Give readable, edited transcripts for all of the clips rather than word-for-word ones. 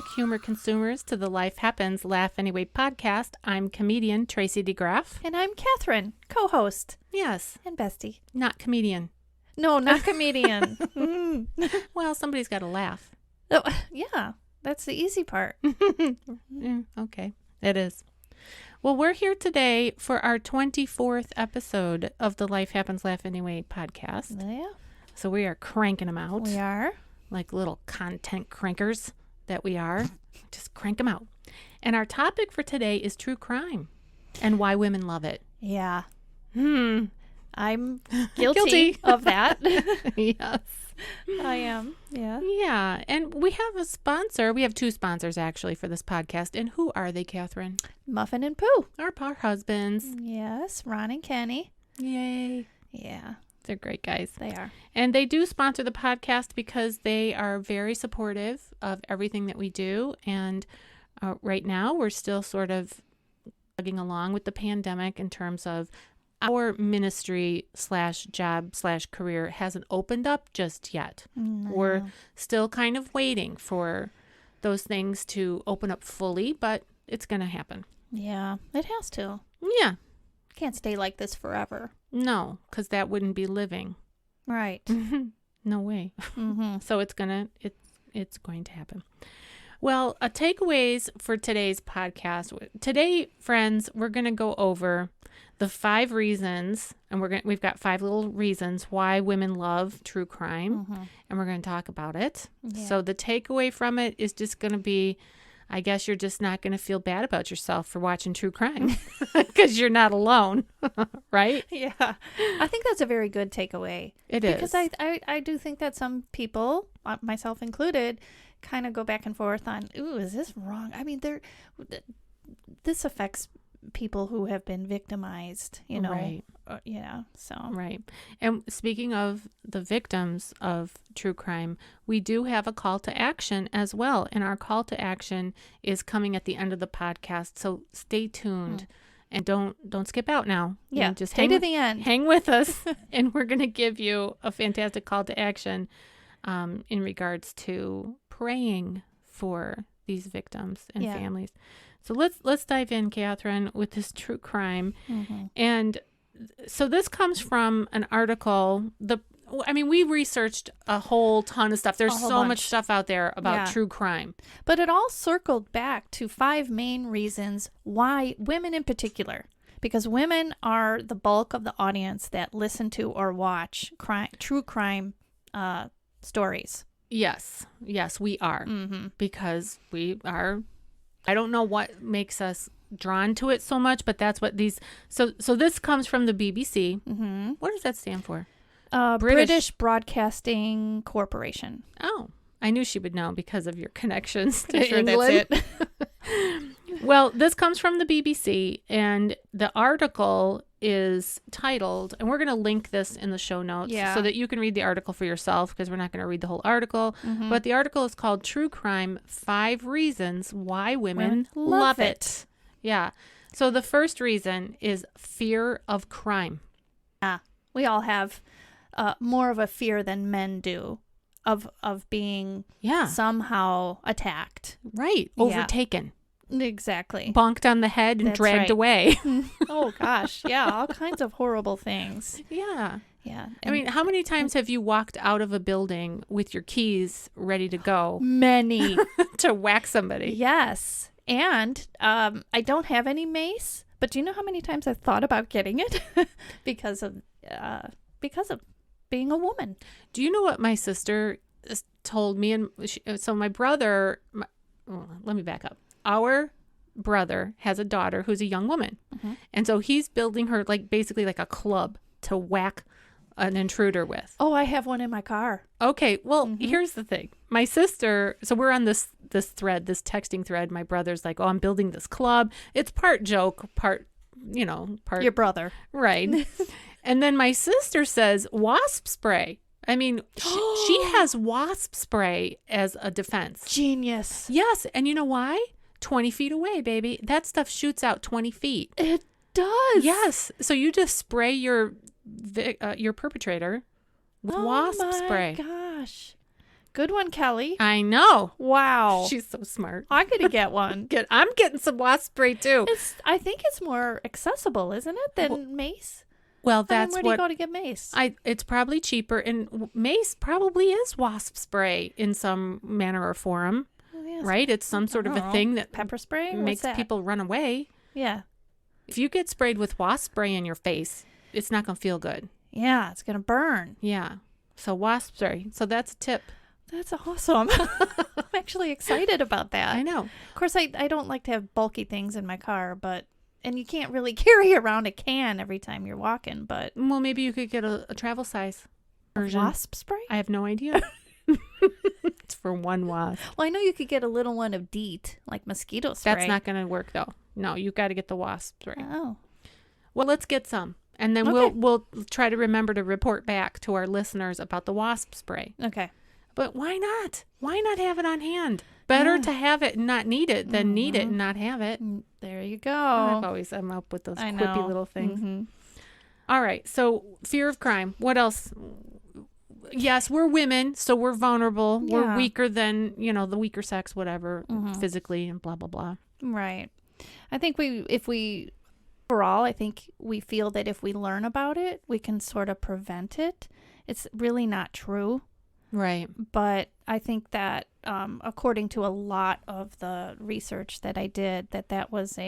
back, humor consumers, to the Life Happens, Laugh Anyway podcast. I'm comedian Tracy DeGraff. And I'm Catherine, co-host. Yes. And bestie. Not comedian. No, not comedian. Well, somebody's got to laugh. Oh, yeah, that's the easy part. Yeah, okay, it is. Well, we're here today for our 24th episode of the Life Happens, Laugh Anyway podcast. Yeah, So we are cranking them out. we are. Like little content crankers that we are. Just crank them out. And our topic for today is true crime and why women love it. Yeah. I'm Guilty. of that. Yes. I am. Yeah. Yeah. And we have a sponsor. We have two sponsors, actually, for this podcast. And who are they, Catherine? Muffin and Pooh. Our husbands. Yes, Ron and Kenny. Yay. Yeah, They're great guys. they are. And they do sponsor the podcast because they are very supportive of everything that we do. And right now, we're still sort of plugging along with the pandemic in terms of our ministry / job / career hasn't opened up just yet. No. We're still kind of waiting for those things to open up fully, but it's going to happen. Yeah, it has to. Yeah. Can't stay like this forever. No, because that wouldn't be living. Right. No way. Mm-hmm. So it's going to happen. Well, takeaways for today's podcast. Today, friends, we're going to go over the 5 reasons, and we've got 5 little reasons why women love true crime, and we're going to talk about it. Yeah. So the takeaway from it is just going to be, I guess you're just not going to feel bad about yourself for watching true crime because you're not alone, right? Yeah. I think that's a very good takeaway. It Because is. I do think that some people, myself included, kind of go back and forth on, ooh, is this wrong? I mean, this affects people who have been victimized, you know. Right. Yeah, so. Right. And speaking of the victims of true crime, we do have a call to action as well. And our call to action is coming at the end of the podcast. So stay tuned and don't skip out now. Yeah, And just stay to the end. Hang with us. And we're going to give you a fantastic call to action in regards to praying for these victims and families. So let's dive in, Catherine, with this true crime. Mm-hmm. And so this comes from an article. We researched a whole ton of stuff. There's so much stuff out there about true crime. But it all circled back to 5 main reasons why women in particular, because women are the bulk of the audience that listen to or watch true crime stories. Yes, we are. Because we are. I don't know what makes us drawn to it so much, but that's what these. So this comes from the BBC. Mm-hmm. What does that stand for? British Broadcasting Corporation. Oh, I knew she would know because of your connections to Pretty sure England. that's it. Well, this comes from the BBC, and the article is titled, and we're going to link this in the show notes so that you can read the article for yourself, because we're not going to read the whole article. But the article is called True Crime, 5 Reasons Why Women Love It. Yeah. So the first reason is fear of crime. We all have more of a fear than men do of being somehow attacked. Right. Overtaken. Exactly. Bonked on the head and That's dragged right. away. Oh, gosh. Yeah, all kinds of horrible things. Yeah. Yeah. I mean, how many times have you walked out of a building with your keys ready to go many. to whack somebody? Yes. And I don't have any mace, but do you know how many times I've thought about getting it because of being a woman? Do you know what my sister told me? And so my brother, let me back up. Our brother has a daughter who's a young woman. And so he's building her basically like a club to whack an intruder with. Oh, I have one in my car. Okay, well, here's the thing. My sister, so we're on this thread, this texting thread. My brother's like, oh, I'm building this club. It's part joke, part. Your brother. Right. And then my sister says wasp spray. I mean, she has wasp spray as a defense. Genius. Yes. And you know why? 20 feet away, baby. That stuff shoots out 20 feet. It does. Yes. So you just spray your perpetrator with wasp spray. Oh my gosh. Good one, Kelly. I know. Wow. She's so smart. I'm going to get one. I'm getting some wasp spray too. I think it's more accessible, isn't it, than mace? Well, that's where do you go to get mace? It's probably cheaper, and mace probably is wasp spray in some manner or form, right? It's some sort of a thing that pepper spray makes people run away. Yeah. If you get sprayed with wasp spray in your face, it's not going to feel good. Yeah, it's going to burn. Yeah. So wasp spray. So that's a tip. That's awesome. I'm actually excited about that. I know. Of course, I don't like to have bulky things in my car, and you can't really carry around a can every time you're walking, but... Well, maybe you could get a travel size version. Wasp spray? I have no idea. It's for one wasp. Well, I know you could get a little one of DEET, like mosquito spray. That's not going to work, though. No, you've got to get the wasp spray. Oh. Well, let's get some. And then we'll try to remember to report back to our listeners about the wasp spray. Okay. But why not? Why not have it on hand? Better to have it and not need it than need it and not have it. There you go. I'm up with those quippy little things. Mm-hmm. All right. So fear of crime. What else? Yes, we're women, so we're vulnerable. Yeah. We're weaker than, the weaker sex, whatever, physically and blah, blah, blah. Right. I think overall, I think we feel that if we learn about it, we can sort of prevent it. It's really not true. Right. But I think that according to a lot of the research that I did, that was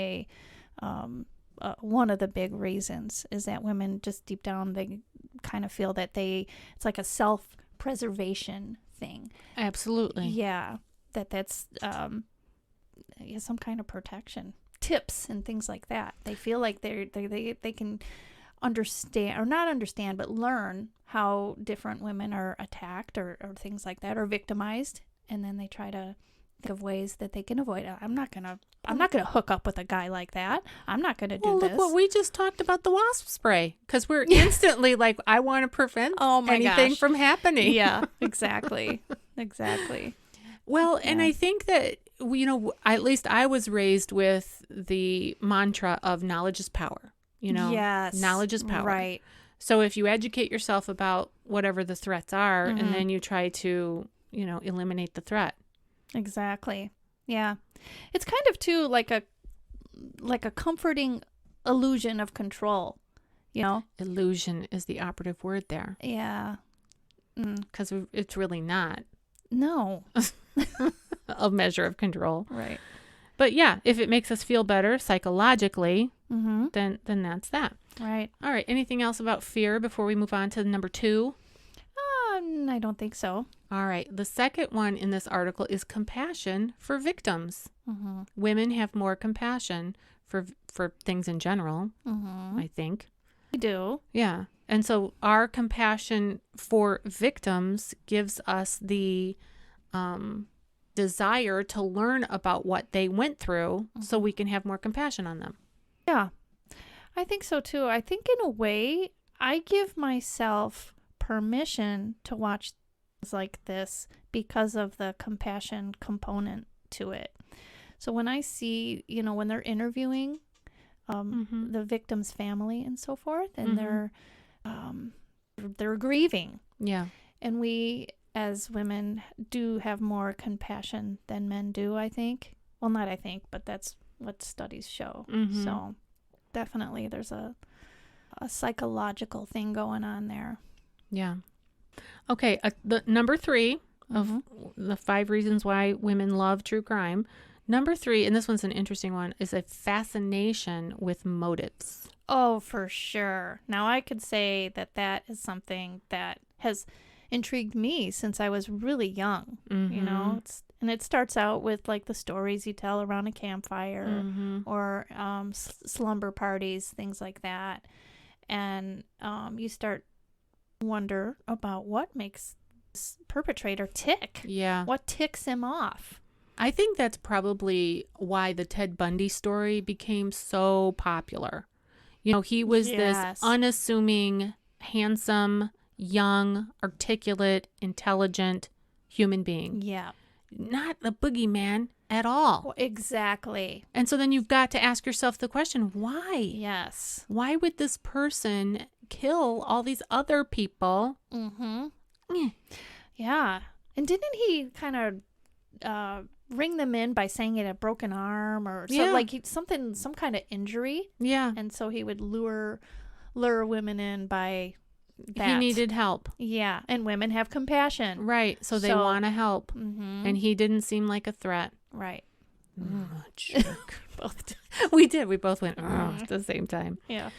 one of the big reasons is that women just deep down, they kind of feel that it's like a self-preservation thing. Absolutely. Yeah. That's some kind of protection. Tips and things like that. They feel like they can understand, or not understand, but learn how different women are attacked or things like that, or victimized, and then they try to think of ways that they can avoid it. I'm not gonna hook up with a guy like that. I'm not gonna do this. Look what we just talked about, the wasp spray, because we're instantly like, I want to prevent anything from happening. Yeah, exactly. Exactly. Well, and I think that, at least I was raised with the mantra of knowledge is power. Yes. Knowledge is power. Right. So if you educate yourself about whatever the threats are, and then you try to, eliminate the threat. Exactly. Yeah. It's kind of too like a comforting illusion of control, Illusion is the operative word there. Yeah. Because it's really not. No. A measure of control. Right. But yeah, if it makes us feel better psychologically, then that's that. Right. All right. Anything else about fear before we move on to number 2? I don't think so. All right. The second one in this article is compassion for victims. Women have more compassion for things in general, I think. We do. Yeah. And so our compassion for victims gives us the desire to learn about what they went through so we can have more compassion on them. Yeah, I think so too. I think in a way, I give myself permission to watch things like this because of the compassion component to it. So when I see, when they're interviewing the victim's family and so forth, and they're grieving. Yeah. And we as women do have more compassion than men do, I think. Well, not I think, but that's what studies show. So definitely there's a psychological thing going on there. Yeah. Okay. The number 3 of the 5 reasons why women love true crime. Number 3, and this one's an interesting one, is a fascination with motives. Oh, for sure. Now I could say that is something that has intrigued me since I was really young. And it starts out with like the stories you tell around a campfire or slumber parties, things like that. And you start to wonder about what makes this perpetrator tick. Yeah. What ticks him off? I think that's probably why the Ted Bundy story became so popular. He was this unassuming, handsome, young, articulate, intelligent human being. Yeah. Not a boogeyman at all. Well, exactly. And so then you've got to ask yourself the question, why? Yes. Why would this person kill all these other people? Yeah. And didn't he kind of ring them in by saying he had a broken arm or some kind of injury? Yeah. And so he would lure women in by that. He needed help. Yeah. And women have compassion. Right. So they want to help. Mm-hmm. And he didn't seem like a threat. Right. Jerk. We did. We both went at the same time. Yeah.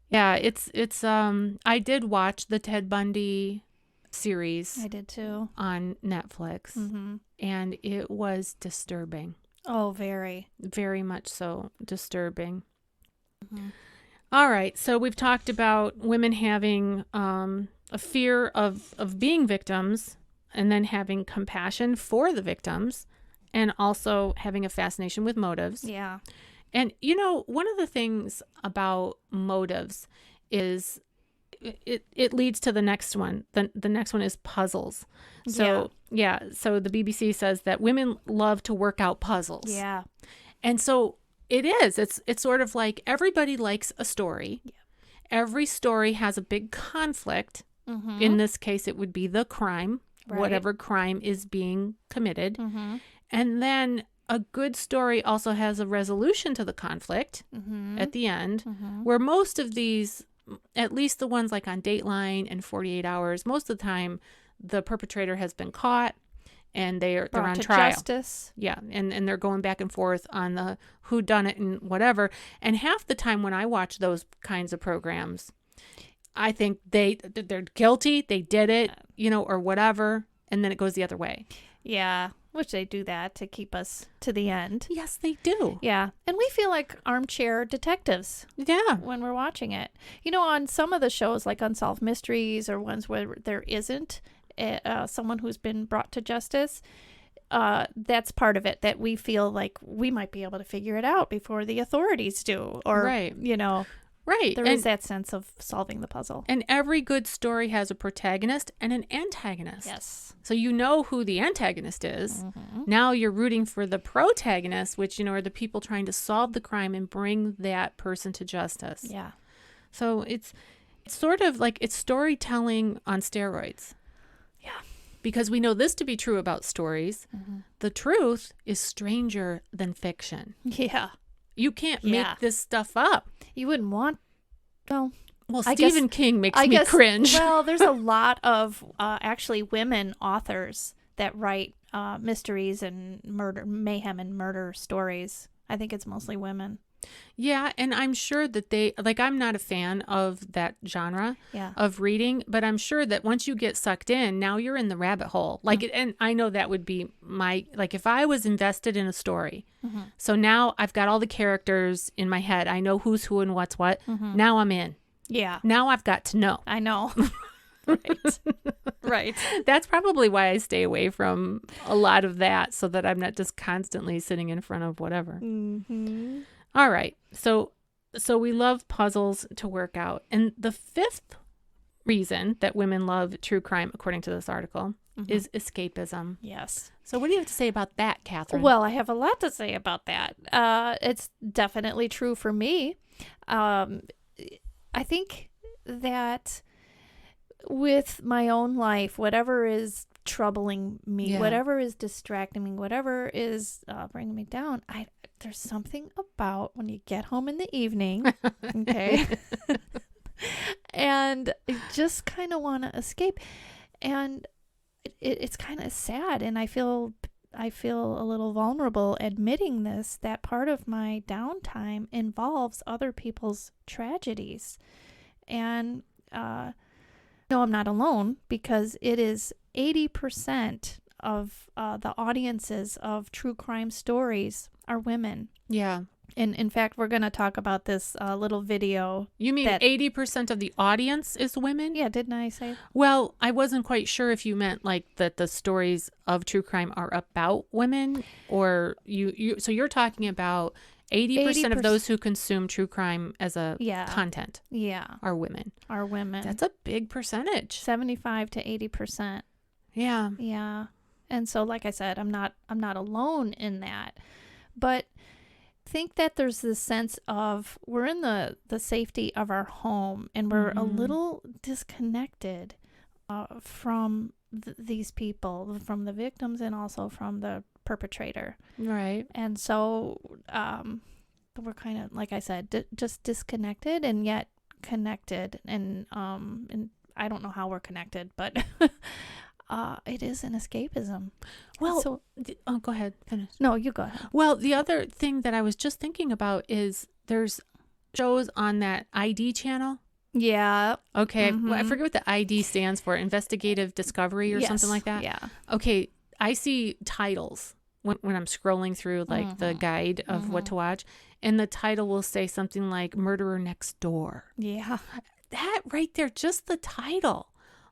Yeah. It's I did watch the Ted Bundy series. I did too. On Netflix. Mm-hmm. And it was disturbing. Oh, very. Very much so disturbing. Mm-hmm. All right. So we've talked about women having a fear of being victims and then having compassion for the victims and also having a fascination with motives. Yeah. And, one of the things about motives is it leads to the next one. The next one is puzzles. So, so the BBC says that women love to work out puzzles. Yeah. And so it is. It's sort of like everybody likes a story. Yeah. Every story has a big conflict. Mm-hmm. In this case, it would be the crime, whatever crime is being committed. Mm-hmm. And then a good story also has a resolution to the conflict at the end, where most of these, at least the ones like on Dateline and 48 Hours, most of the time the perpetrator has been caught and they're on trial. Justice. Yeah, and they're going back and forth on the who done it and whatever. And half the time when I watch those kinds of programs, I think they're guilty, they did it, or whatever, and then it goes the other way. Yeah, which they do that to keep us to the end. Yes, they do. Yeah, and we feel like armchair detectives. Yeah. When we're watching it. On some of the shows like Unsolved Mysteries or ones where there isn't someone who's been brought to justice, that's part of it, that we feel like we might be able to figure it out before the authorities do. Or, right. Right. There is that sense of solving the puzzle. And every good story has a protagonist and an antagonist. Yes. So you know who the antagonist is. Mm-hmm. Now you're rooting for the protagonist, which, are the people trying to solve the crime and bring that person to justice. Yeah. So it's sort of like it's storytelling on steroids. Yeah. Because we know this to be true about stories. Mm-hmm. The truth is stranger than fiction. Yeah. You can't make this stuff up. You wouldn't want. Well, Stephen King makes me cringe. Well, there's a lot of actually women authors that write mysteries and mayhem and murder stories. I think it's mostly women. Yeah, and I'm sure that I'm not a fan of that genre of reading, but I'm sure that once you get sucked in, now you're in the rabbit hole. And I know that would be if I was invested in a story. Mm-hmm. So now I've got all the characters in my head. I know who's who and what's what. Mm-hmm. Now I'm in. Yeah. Now I've got to know. I know. Right. Right. That's probably why I stay away from a lot of that, so that I'm not just constantly sitting in front of whatever. Mm-hmm. All right. So we love puzzles to work out. And the fifth reason that women love true crime, according to this article, is escapism. Yes. So what do you have to say about that, Catherine? Well, I have a lot to say about that. It's definitely true for me. I think that with my own life, whatever is troubling me, whatever is distracting me, whatever is bringing me down, there's something about when you get home in the evening, okay, and you just kind of want to escape, and it's kind of sad, and I feel a little vulnerable admitting this, that part of my downtime involves other people's tragedies, and no, I'm not alone, because it is 80% of the audiences of true crime stories are women. Yeah. And in fact, we're going to talk about this little video. You mean 80% of the audience is women? Yeah, didn't I say? Well, I wasn't quite sure if you meant that the stories of true crime are about women, or so you're talking about 80% of those who consume true crime as a content are women. Are women. That's a big percentage. 75 to 80%. Yeah. Yeah. And so, like I said, I'm not alone in that. But think that there's this sense of we're in the safety of our home, and we're a little disconnected from these people, from the victims and also from the perpetrator. Right. And so we're kind of, like I said, just disconnected and yet connected. And I don't know how we're connected, but it is an escapism. Well, so go ahead. Finish. No, you go ahead. Well, the other thing that I was just thinking about is there's shows on that ID channel. Yeah. Okay. Well, I forget what the ID stands for. Investigative Discovery or something like that. Yeah. Okay. I see titles when I'm scrolling through like the guide of what to watch, and the title will say something like Murderer Next Door. Yeah. That right there, just the title.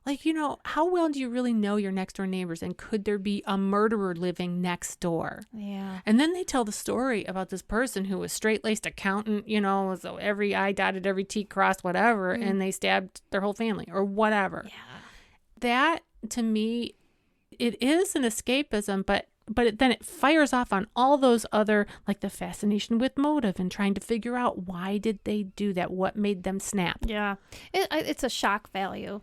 Like, you know, how well do you really know your next door neighbors, and could there be a murderer living next door? Yeah. And then they tell the story about this person who was straight-laced accountant, you know, so every I dotted, every T crossed, whatever, and they stabbed their whole family or whatever. Yeah. That, to me, it is an escapism, but then it fires off on all those other, like the fascination with motive and trying to figure out why did they do that? What made them snap? Yeah. It's a shock value.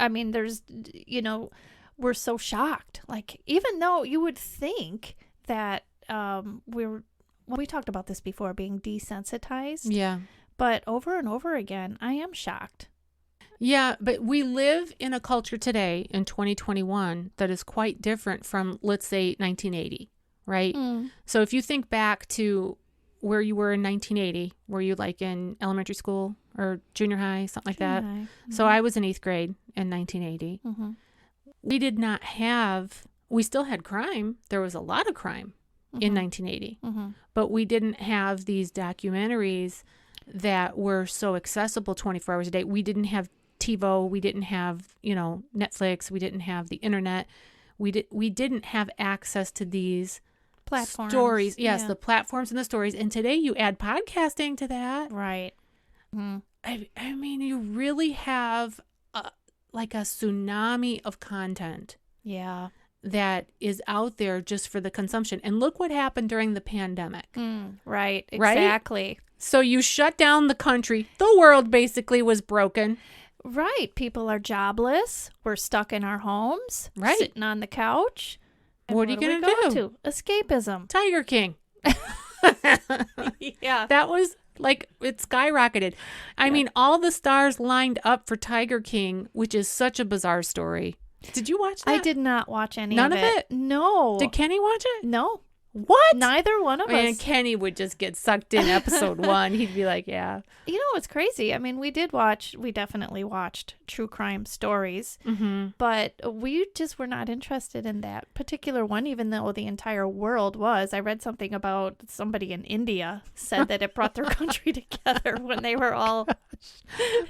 I mean, there's, you know, we're so shocked. Like, even though you would think that we talked about this before, being desensitized. Yeah. But over and over again, I am shocked. Yeah, but we live in a culture today in 2021 that is quite different from, let's say, 1980, right? So if you think back to where you were in 1980, were you like in elementary school or junior high, something like that? So I was in 8th grade in 1980. We still had crime. There was a lot of crime in 1980, but we didn't have these documentaries that were so accessible 24 hours a day. We didn't have TiVo, we didn't have, you know, Netflix, we didn't have the internet. We didn't have access to these platforms. Stories. Yes, the platforms and the stories. And today you add podcasting to that. Right. I mean, you really have like a tsunami of content. Yeah. That is out there just for the consumption. And look what happened during the pandemic. Right. Exactly. Right? So you shut down the country. The world basically was broken. Right. People are jobless. We're stuck in our homes. Right. Sitting on the couch. What are you going to do? Escapism. Tiger King. Yeah. That was like, it skyrocketed. I mean, all the stars lined up for Tiger King, which is such a bizarre story. Did you watch that? I did not watch any None of of it. No. Did Kenny watch it? No. What? Neither one of us. And Kenny would just get sucked in episode 1. He'd be like, yeah. You know, it's crazy. I mean, we definitely watched true crime stories, but we just were not interested in that particular one, even though the entire world was. I read something about somebody in India said that it brought their country together when they were all,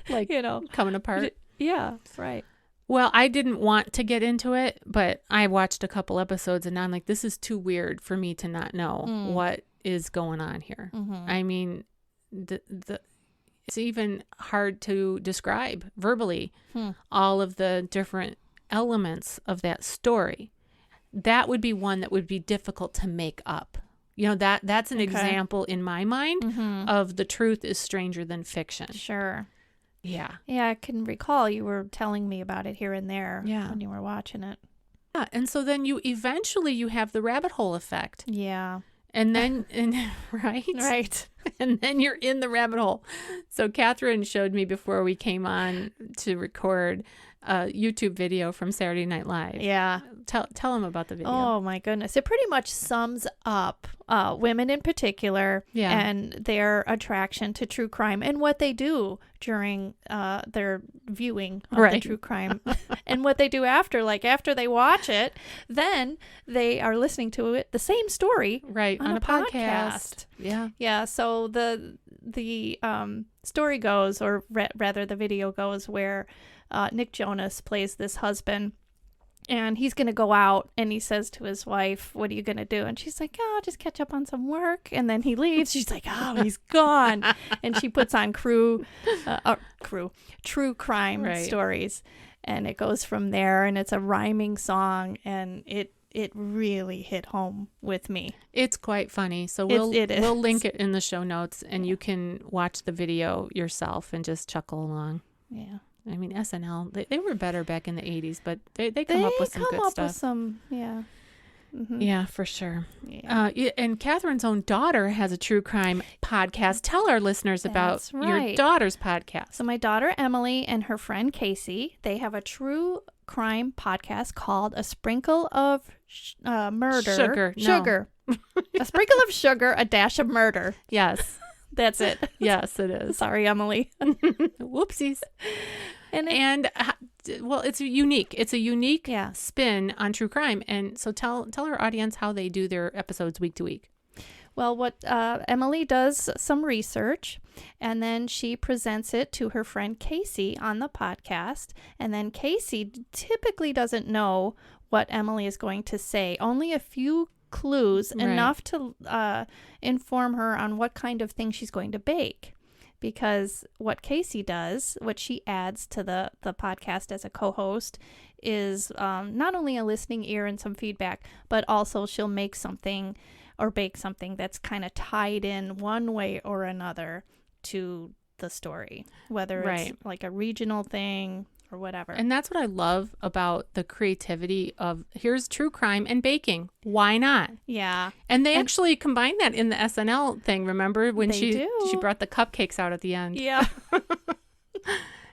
like, you know, coming apart. Yeah, right. Well, I didn't want to get into it, but I watched a couple episodes and I'm like, this is too weird for me to not know what is going on here. I mean, it's even hard to describe verbally all of the different elements of that story. That would be one that would be difficult to make up. You know, that's an example in my mind of the truth is stranger than fiction. Sure. Yeah. Yeah, I can recall you were telling me about it here and there when you were watching it. Yeah, and so then you have the rabbit hole effect. Yeah. And then, right? Right. And then you're in the rabbit hole. So Catherine showed me before we came on to record a YouTube video from Saturday Night Live. Yeah. Tell them about the video. Oh, my goodness. It pretty much sums up women in particular and their attraction to true crime and what they do during their viewing of the true crime and what they do after. Like, after they watch it, then they are listening to it, the same story, on a podcast. Yeah. Yeah. So the story goes, or rather the video goes, where Nick Jonas plays this husband, and he's going to go out, and he says to his wife, "What are you going to do?" And she's like, "Oh, I'll just catch up on some work." And then he leaves. She's like, "Oh, he's gone." And she puts on true crime stories, and it goes from there, and it's a rhyming song, and it really hit home with me. It's quite funny. So we'll link it in the show notes, and you can watch the video yourself and just chuckle along. Yeah. I mean, SNL, they were better back in the 80s, but they come up with some good stuff. With some, yeah. Mm-hmm. Yeah, for sure. Yeah. And Catherine's own daughter has a true crime podcast. Tell our listeners about your daughter's podcast. So my daughter Emily and her friend Casey, they have a true crime podcast called A Sprinkle of Murder. Sugar. A sprinkle of sugar, a dash of murder. Yes. That's it. Yes, it is. Sorry, Emily. Whoopsies. Well, it's unique. It's a unique spin on true crime. And so tell our audience how they do their episodes week to week. Well, what Emily does some research, and then she presents it to her friend Casey on the podcast. And then Casey typically doesn't know what Emily is going to say. Only a few clues, enough to inform her on what kind of thing she's going to bake. Because what Casey does, what she adds to the podcast as a co-host, is not only a listening ear and some feedback, but also she'll make something or bake something that's kind of tied in one way or another to the story, whether it's like a regional thing or whatever. And that's what I love about the creativity of here's true crime and baking. Why not? Yeah. And they actually combined that in the SNL thing. Remember when she brought the cupcakes out at the end? Yeah.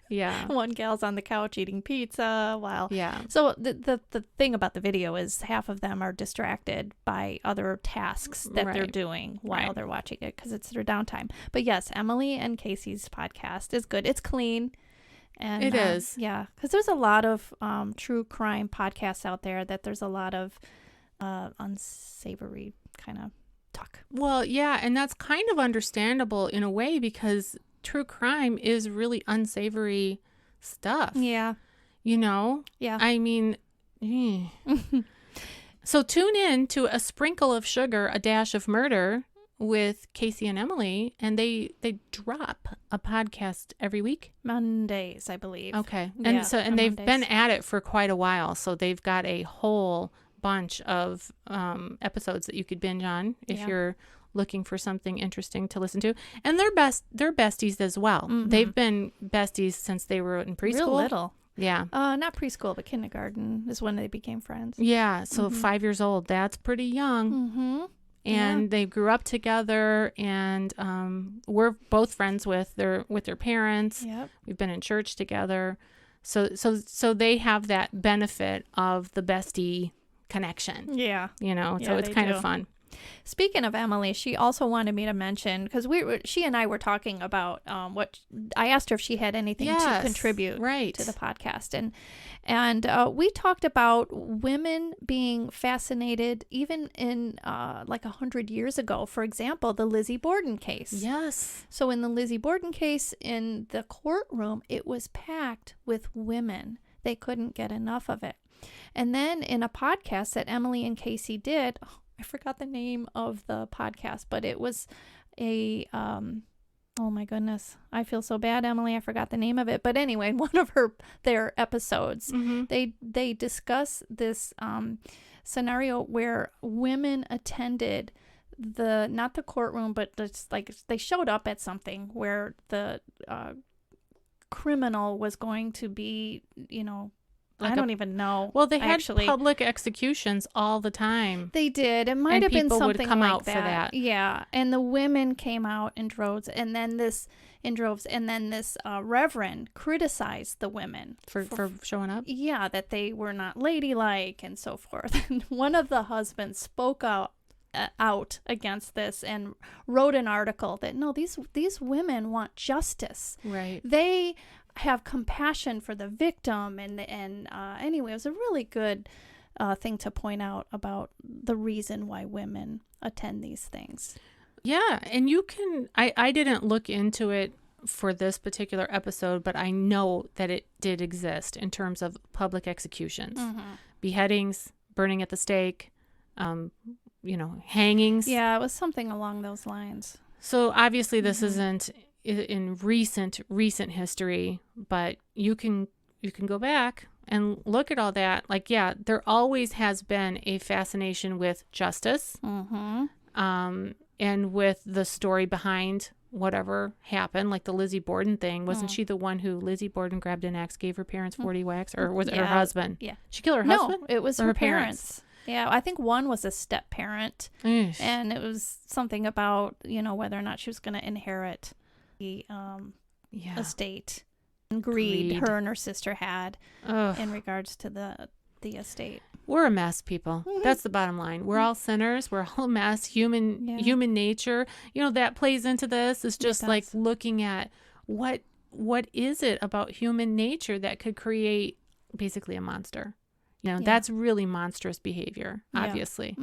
Yeah. One gal's on the couch eating pizza while. Yeah. So the thing about the video is half of them are distracted by other tasks that they're doing while they're watching it because it's their downtime. But yes, Emily and Casey's podcast is good. It's clean. And it is. Yeah. Because there's a lot of true crime podcasts out there that there's a lot of unsavory kind of talk. Well, yeah. And that's kind of understandable in a way because true crime is really unsavory stuff. Yeah. You know? Yeah. I mean, so tune in to A Sprinkle of Sugar, a Dash of Murder with Casey and Emily, and they drop a podcast every week. Mondays, I believe. Okay. And and they've been at it for quite a while, so they've got a whole bunch of episodes that you could binge on if you're looking for something interesting to listen to. And they're besties as well. Mm-hmm. They've been besties since they were in preschool. Real little. Yeah. Not preschool, but kindergarten is when they became friends. Yeah. So 5 years old. That's pretty young. Mm-hmm. And they grew up together, and we're both friends with their parents. Yep. We've been in church together. So they have that benefit of the bestie connection. Yeah. You know, so it's kind of fun. Speaking of Emily, she also wanted me to mention, because she and I were talking about what I asked her if she had anything to contribute to the podcast, and we talked about women being fascinated even in like 100 years ago. For example, the Lizzie Borden case. Yes. So in the Lizzie Borden case, in the courtroom, it was packed with women. They couldn't get enough of it. And then in a podcast that Emily and Casey did, I forgot the name of the podcast, but it was a, oh my goodness, I feel so bad, Emily, I forgot the name of it. But anyway, in one of their episodes, they discuss this scenario where women attended not the courtroom, but it's like they showed up at something where the criminal was going to be, like I don't even know. Well, they had public executions all the time. They did. It might have been something would come like out that. For that. Yeah, and the women came out in droves, and then this reverend criticized the women for showing up. Yeah, that they were not ladylike and so forth. And one of the husbands spoke out against this and wrote an article that no, these women want justice. Right. They have compassion for the victim, and anyway, it was a really good thing to point out about the reason why women attend these things. Yeah, and you can. I didn't look into it for this particular episode, but I know that it did exist in terms of public executions, beheadings, burning at the stake, hangings. Yeah, it was something along those lines. So obviously, this isn't in recent history, but you can go back and look at all that. Like, yeah, there always has been a fascination with justice, and with the story behind whatever happened, like the Lizzie Borden thing. Wasn't she the one who Lizzie Borden grabbed an axe, gave her parents 40 whacks, or was it her husband? Yeah. She killed her husband? No, it was her parents. Yeah, I think one was a step parent, and it was something about, whether or not she was going to inherit the estate. And greed her and her sister had in regards to the estate. We're a mess, people. That's the bottom line. We're all sinners. We're all a mess. Human nature. That plays into this. It's just like looking at what is it about human nature that could create basically a monster. That's really monstrous behavior, obviously,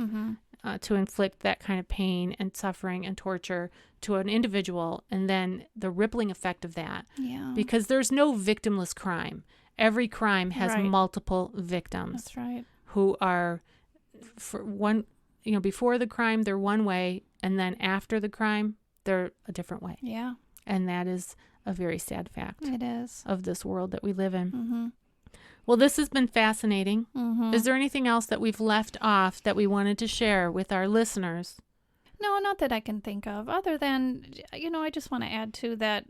to inflict that kind of pain and suffering and torture to an individual, and then the rippling effect of that. Yeah. Because there's no victimless crime. Every crime has multiple victims. That's right. Who are, for one, before the crime, they're one way, and then after the crime, they're a different way. Yeah. And that is a very sad fact. It is. Of this world that we live in. Mm-hmm. Well, this has been fascinating. Mm-hmm. Is there anything else that we've left off that we wanted to share with our listeners? No, not that I can think of, other than, I just want to add to that,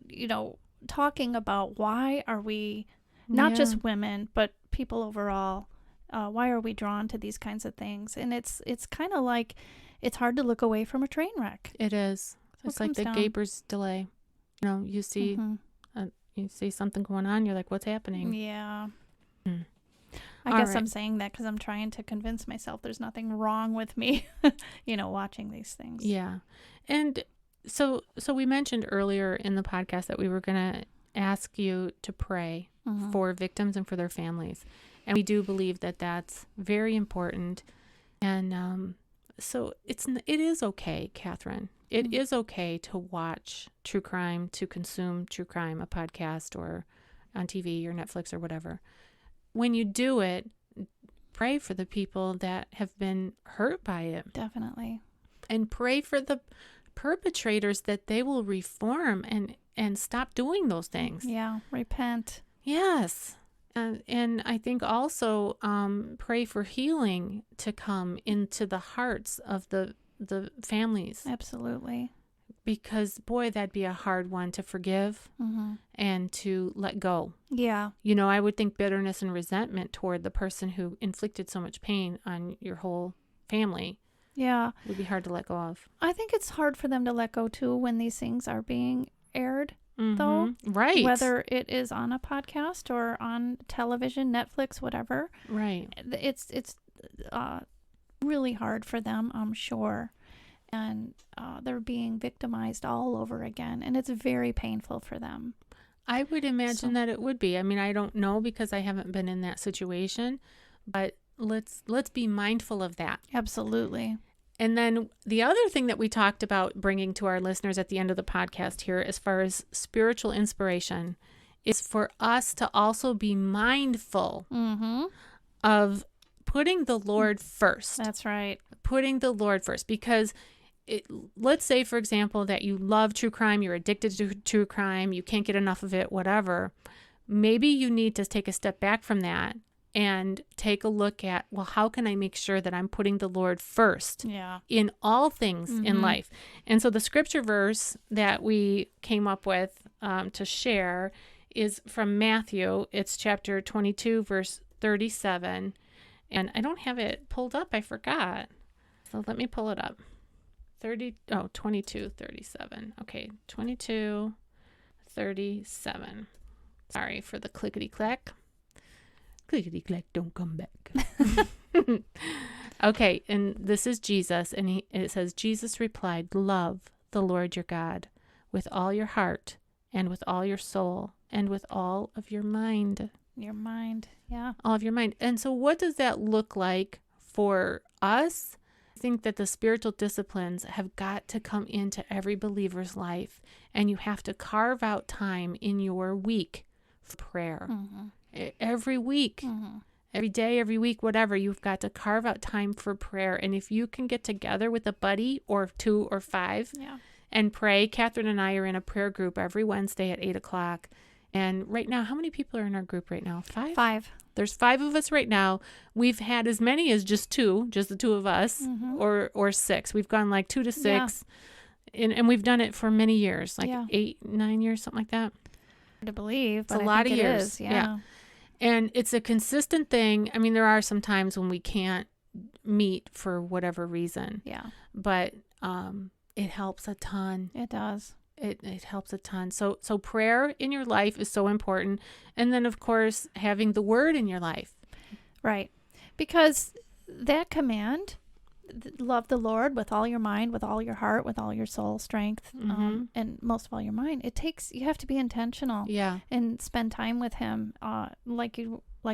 talking about why are we, not just women, but people overall, why are we drawn to these kinds of things? And it's kind of like, it's hard to look away from a train wreck. It is. It's like the Gaper's delay. You see, you see something going on, you're like, what's happening? Yeah. I guess I'm saying that because I'm trying to convince myself there's nothing wrong with me, watching these things. Yeah. And so we mentioned earlier in the podcast that we were going to ask you to pray for victims and for their families. And we do believe that that's very important. And so it is okay, Catherine. It is okay to watch true crime, to consume true crime, a podcast or on TV or Netflix or whatever. When you do it, pray for the people that have been hurt by it. Definitely. And pray for the perpetrators that they will reform and stop doing those things. Yeah, repent. Yes. And I think also pray for healing to come into the hearts of the families. Absolutely. Because, boy, that'd be a hard one to forgive and to let go. Yeah. I would think bitterness and resentment toward the person who inflicted so much pain on your whole family. Yeah. Would be hard to let go of. I think it's hard for them to let go, too, when these things are being aired, though. Right. Whether it is on a podcast or on television, Netflix, whatever. Right. It's really hard for them, I'm sure. And they're being victimized all over again. And it's very painful for them. I would imagine that it would be. I mean, I don't know because I haven't been in that situation. But let's be mindful of that. Absolutely. And then the other thing that we talked about bringing to our listeners at the end of the podcast here, as far as spiritual inspiration, is for us to also be mindful of putting the Lord first. That's right. Putting the Lord first. Because let's say, for example, that you love true crime, you're addicted to true crime, you can't get enough of it, whatever. Maybe you need to take a step back from that and take a look at, well, how can I make sure that I'm putting the Lord first in all things in life? And so the scripture verse that we came up with to share is from Matthew. It's chapter 22, verse 37. And I don't have it pulled up. I forgot. So let me pull it up. 22:37. Okay, 22:37. Sorry for the clickety-clack. Clickety-clack, don't come back. Okay, and this is Jesus, and it says, Jesus replied, love the Lord your God with all your heart and with all your soul and with all of your mind. Your mind, yeah. All of your mind. And so what does that look like for us? I think that the spiritual disciplines have got to come into every believer's life, and you have to carve out time in your week for prayer. Every week, every day, every week, whatever, you've got to carve out time for prayer. And if you can get together with a buddy or 2 or 5 and pray, Catherine and I are in a prayer group every Wednesday at 8:00. And right now, how many people are in our group right now? 5? 5. There's 5 of us right now. We've had as many as just 2, just the 2 of us, or 6. We've gone like 2 to 6. And we've done it for many years, like 8, 9 years, something like that. Hard to believe, but it's a lot of years. Is, yeah. And it's a consistent thing. I mean, there are some times when we can't meet for whatever reason. Yeah. But it helps a ton. It does. It helps a ton. So prayer in your life is so important. And then, of course, having the word in your life. Right. Because that command, love the Lord with all your mind, with all your heart, with all your soul, strength, and most of all your mind. You have to be intentional. Yeah. And spend time with him, like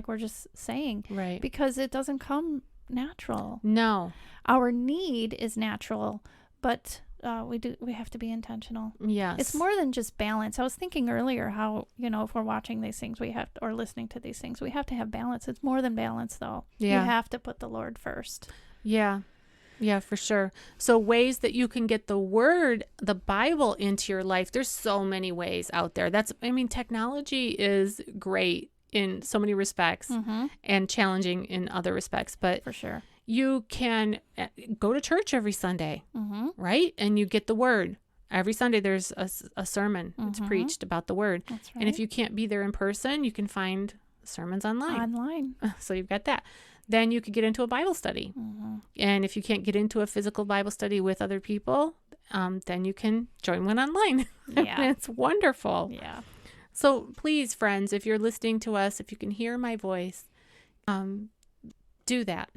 we're just saying. Right. Because it doesn't come natural. No. Our need is natural, but we have to be intentional. Yes. It's more than just balance. I was thinking earlier how, if we're watching these things, or listening to these things, we have to have balance. It's more than balance, though. Yeah. You have to put the Lord first. Yeah. Yeah, for sure. So ways that you can get the word, the Bible into your life. There's so many ways out there. Technology is great in so many respects and challenging in other respects, but for sure. You can go to church every Sunday, right? And you get the word. Every Sunday there's a sermon. It's preached about the word. That's right. And if you can't be there in person, you can find sermons online. So you've got that. Then you could get into a Bible study. And if you can't get into a physical Bible study with other people, then you can join one online. Yeah. It's wonderful. Yeah. So please, friends, if you're listening to us, if you can hear my voice, do that.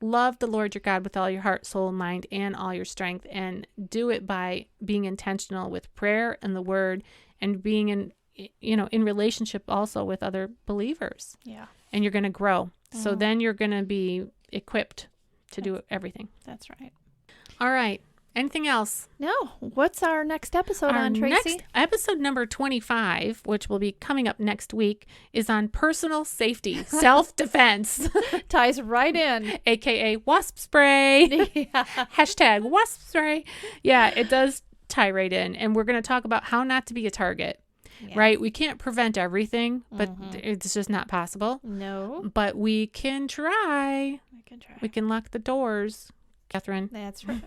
Love the Lord your God with all your heart, soul, mind, and all your strength. And do it by being intentional with prayer and the word, and being in relationship also with other believers. Yeah. And you're going to grow. So then you're going to be equipped to do everything. That's right. All right. Anything else? No. What's our next episode on, Tracy? Next episode number 25, which will be coming up next week, is on personal safety, self-defense. Ties right in. AKA wasp spray. Yeah. Hashtag wasp spray. Yeah, it does tie right in. And we're going to talk about how not to be a target. Yeah. Right? We can't prevent everything, but it's just not possible. No. But we can try. We can lock the doors. Catherine. That's right.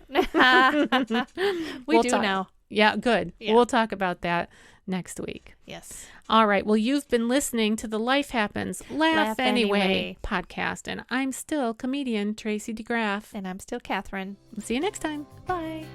We'll do now. Yeah, good. Yeah. We'll talk about that next week. Yes. All right. Well, you've been listening to the Life Happens, Laugh Anyway podcast, and I'm still comedian Tracy DeGraff. And I'm still Catherine. See you next time. Bye.